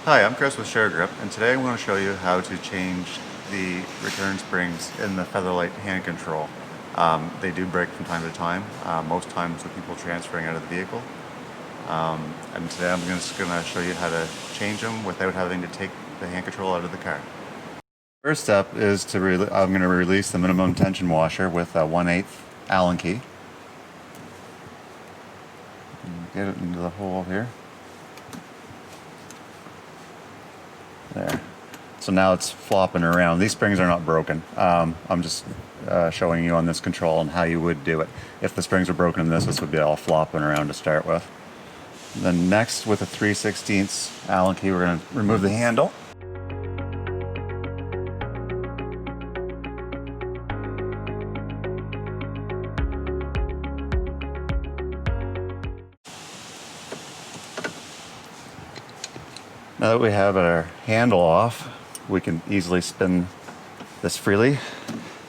Hi, I'm Chris with ShareGrip, and today I'm going to show you how to change the return springs in the Featherlight hand control. They do break from time to time, most times with people transferring out of the vehicle. And today I'm just going to show you how to change them without having to take the hand control out of the car. First step is to I'm going to release the minimum tension washer with a 1/8 Allen key. Get it into the hole here. There. So now it's flopping around. These springs are not broken. I'm just showing you on this control and how you would do it. If the springs were broken in this would be all flopping around to start with. And then next, with a 3/16 Allen key, we're going to remove the handle. Now that we have our handle off, we can easily spin this freely.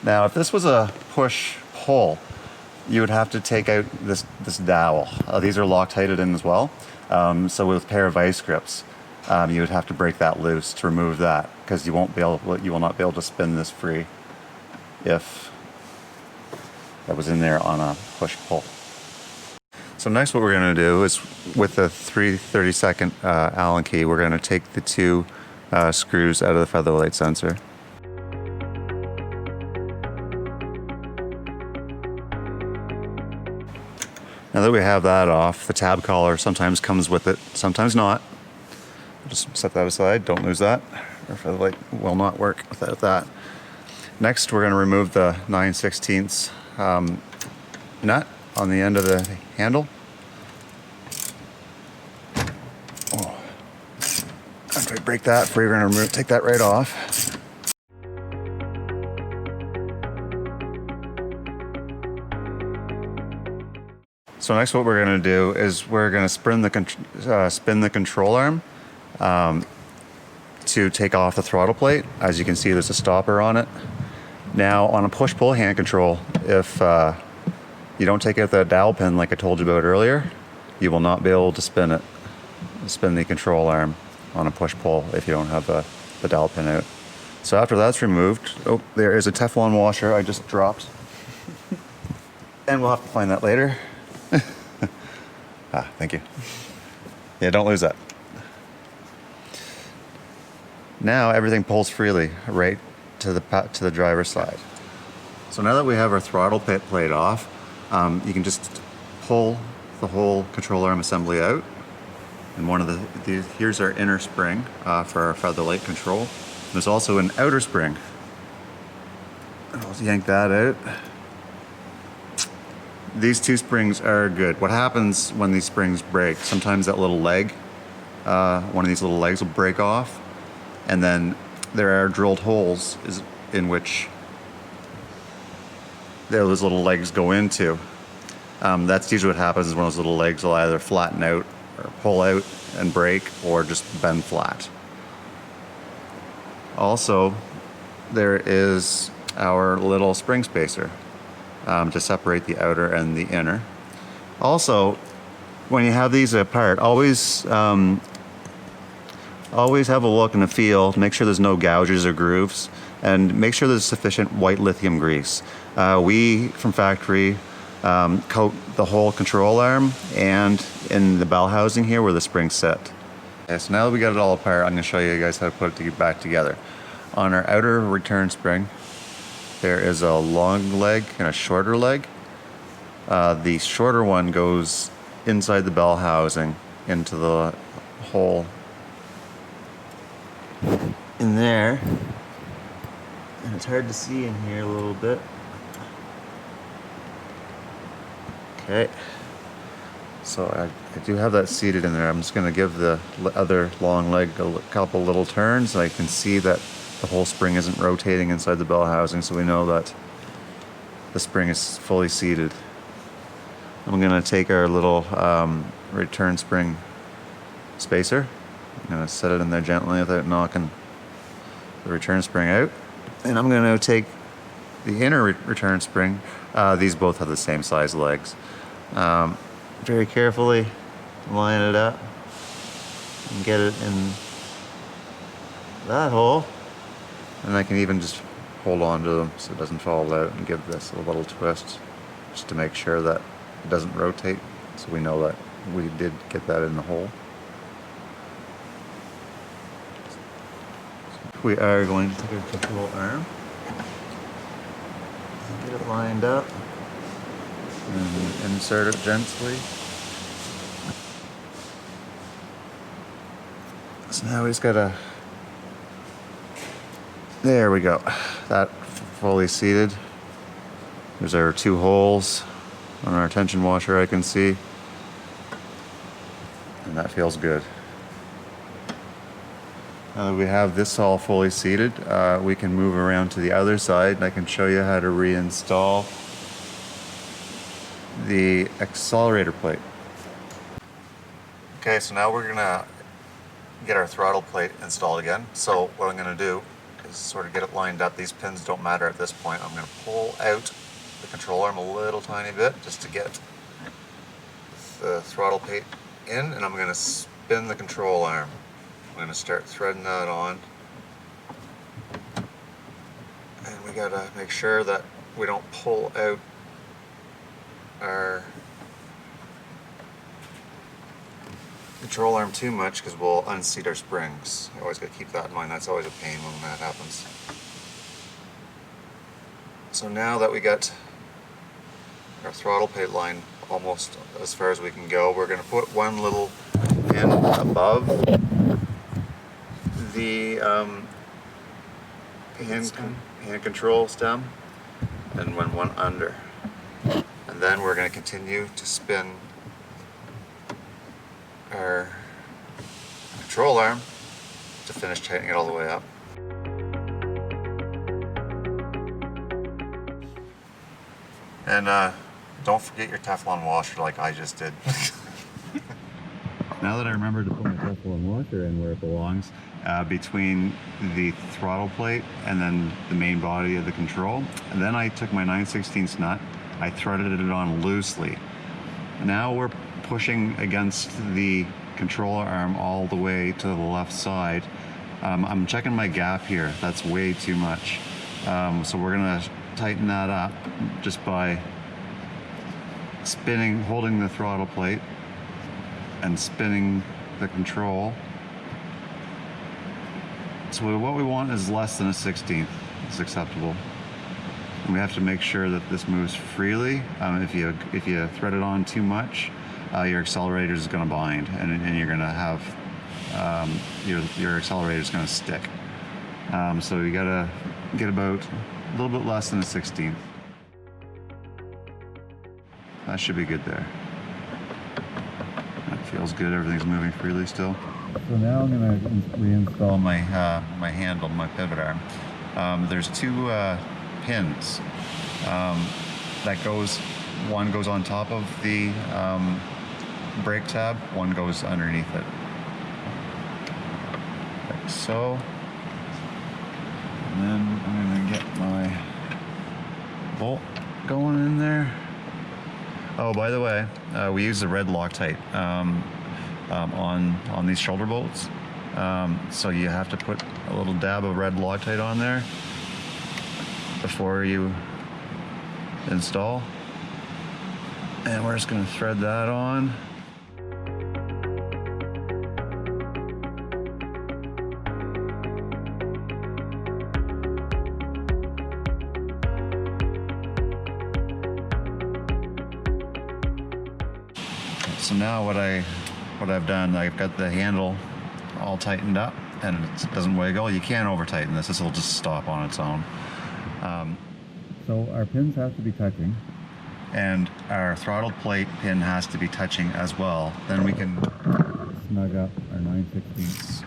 Now, if this was a push-pull, you would have to take out this dowel. These are Loctited in as well. So with a pair of vice grips, you would have to break that loose to remove that, because you will not be able to spin this free if that was in there on a push-pull. So next what we're going to do is, with the 3/32 Allen key, we're going to take the two screws out of the Featherlight sensor. Now that we have that off, the tab collar sometimes comes with it, sometimes not. Just set that aside, don't lose that. Our Featherlight will not work without that. Next we're going to remove the 9/16 nut on the end of the handle. Oh. After we break that free, we're going to take that right off. So next what we're going to do is we're going to spin the control arm to take off the throttle plate. As you can see, there's a stopper on it. Now on a push-pull hand control, if you don't take out that dowel pin like I told you about earlier, you will not be able to spin the control arm on a push-pull if you don't have the dowel pin out. So after that's removed, oh, there is a Teflon washer I just dropped. And we'll have to find that later. Thank you. Yeah, don't lose that. Now everything pulls freely right to the driver's side. So now that we have our throttle plate off, you can just pull the whole control arm assembly out. And here's our inner spring for our Featherlight control. There's also an outer spring. I'll yank that out. These two springs are good. What happens when these springs break? Sometimes that little leg, one of these little legs will break off, and then there are drilled holes in which those little legs go into. That's usually what happens, is one of those little legs will either flatten out or pull out and break, or just bend flat. Also, there is our little spring spacer to separate the outer and the inner. Also, when you have these apart, always have a look and a feel to make sure there's no gouges or grooves, and make sure there's sufficient white lithium grease. We, from factory, coat the whole control arm and in the bell housing here where the springs sit. Okay, so now that we got it all apart, I'm going to show you guys how to put it back together. On our outer return spring, there is a long leg and a shorter leg. The shorter one goes inside the bell housing into the hole in there. And it's hard to see in here a little bit. Okay. So I do have that seated in there. I'm just going to give the other long leg a couple little turns. I can see that the whole spring isn't rotating inside the bell housing, so we know that the spring is fully seated. I'm going to take our little return spring spacer. I'm going to set it in there gently without knocking the return spring out. And I'm going to take the inner return spring. These both have the same size legs. Very carefully line it up and get it in that hole. And I can even just hold on to them so it doesn't fall out and give this a little twist just to make sure that it doesn't rotate, so we know that we did get that in the hole. We are going to take our control arm, get it lined up, and insert it gently. So now we just gotta, there we go, that fully seated. There's our 2 holes on our tension washer I can see, and that feels good. Now that we have this all fully seated, we can move around to the other side and I can show you how to reinstall the accelerator plate. Okay, so now we're gonna get our throttle plate installed again. So what I'm gonna do is sort of get it lined up. These pins don't matter at this point. I'm gonna pull out the control arm a little tiny bit just to get the throttle plate in, and I'm gonna spin the control arm. I'm going to start threading that on, and we got to make sure that we don't pull out our control arm too much because we'll unseat our springs. I always got to keep that in mind. That's always a pain when that happens. So now that we got our throttle plate line almost as far as we can go, we're going to put one little pin above the hand control stem and one under, and then we're going to continue to spin our control arm to finish tightening it all the way up. And don't forget your Teflon washer like I just did. Now that I remember to put my Teflon washer in where it belongs, between the throttle plate and then the main body of the control, and then I took my 9/16 nut, I threaded it on loosely. Now we're pushing against the controller arm all the way to the left side. I'm checking my gap here. That's way too much. So we're gonna tighten that up just by spinning, holding the throttle plate and spinning the control. So what we want is less than a 16th. It's acceptable. And we have to make sure that this moves freely. If you thread it on too much, your accelerator is going to bind, and you're going to have your accelerator is going to stick. So you got to get about a little bit less than a 16th. That should be good there. That feels good. Everything's moving freely still. So now I'm going to reinstall my my handle, my pivot arm. There's 2 pins that one goes on top of the brake tab, one goes underneath it, like so. And then I'm going to get my bolt going in there. Oh, by the way, we use the red Loctite on these shoulder bolts. So you have to put a little dab of red Loctite on there before you install. And we're just going to thread that on. So now what I've done, I've got the handle all tightened up and it doesn't wiggle. You can't over tighten this. This will just stop on its own. So our pins have to be touching, and our throttle plate pin has to be touching as well. Then we can snug up our 9/16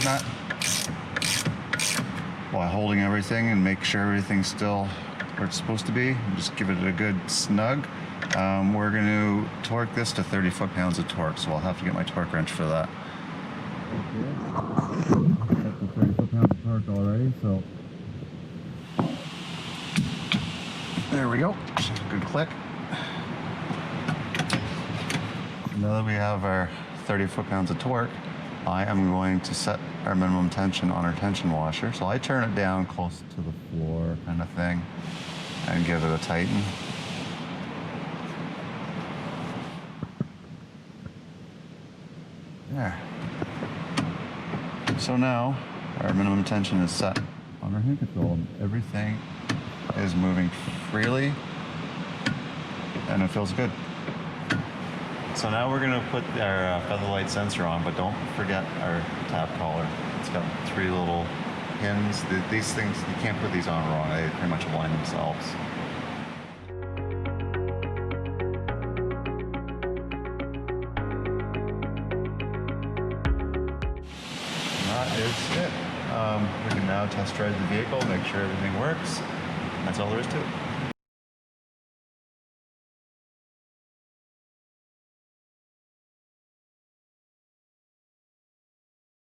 nut while holding everything and make sure everything's still where it's supposed to be. Just give it a good snug. We're going to torque this to 30 foot-pounds of torque, so I'll have to get my torque wrench for that. Set the 30 foot-pounds of torque already, so there we go. Good click. Now that we have our 30 foot-pounds of torque, I am going to set our minimum tension on our tension washer. So I turn it down close to the floor kind of thing and give it a tighten. There. So now our minimum tension is set on our hand control and everything is moving freely and it feels good. So now we're gonna put our Featherlight sensor on, but don't forget our tab collar. It's got 3 little pins. These things, you can't put these on wrong. They pretty much align themselves. That is it. We can now test drive the vehicle, make sure everything works. That's all there is to it.